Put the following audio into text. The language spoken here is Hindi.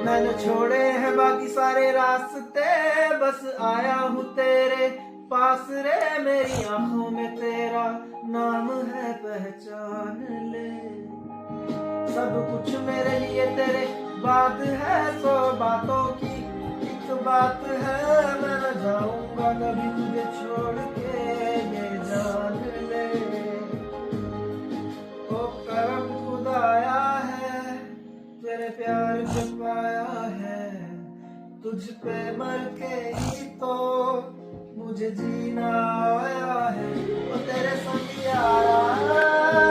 मैंने छोड़े हैं बाकी सारे रास्ते, बस आया हूँ तेरे पास रे। मेरी आंखों में तेरा नाम है, पहचान ले। सब कुछ मेरे लिए तेरे बात है, 100 बातों की एक बात है। मैं न जाऊंगा कभी तुझे छोड़ के, ये जान ले। ओ करम खुदाया है, तेरे प्यार को पाया है। तुझ पे मर के ही तो मुझे जीना आया है। ओ तेरे संग यारा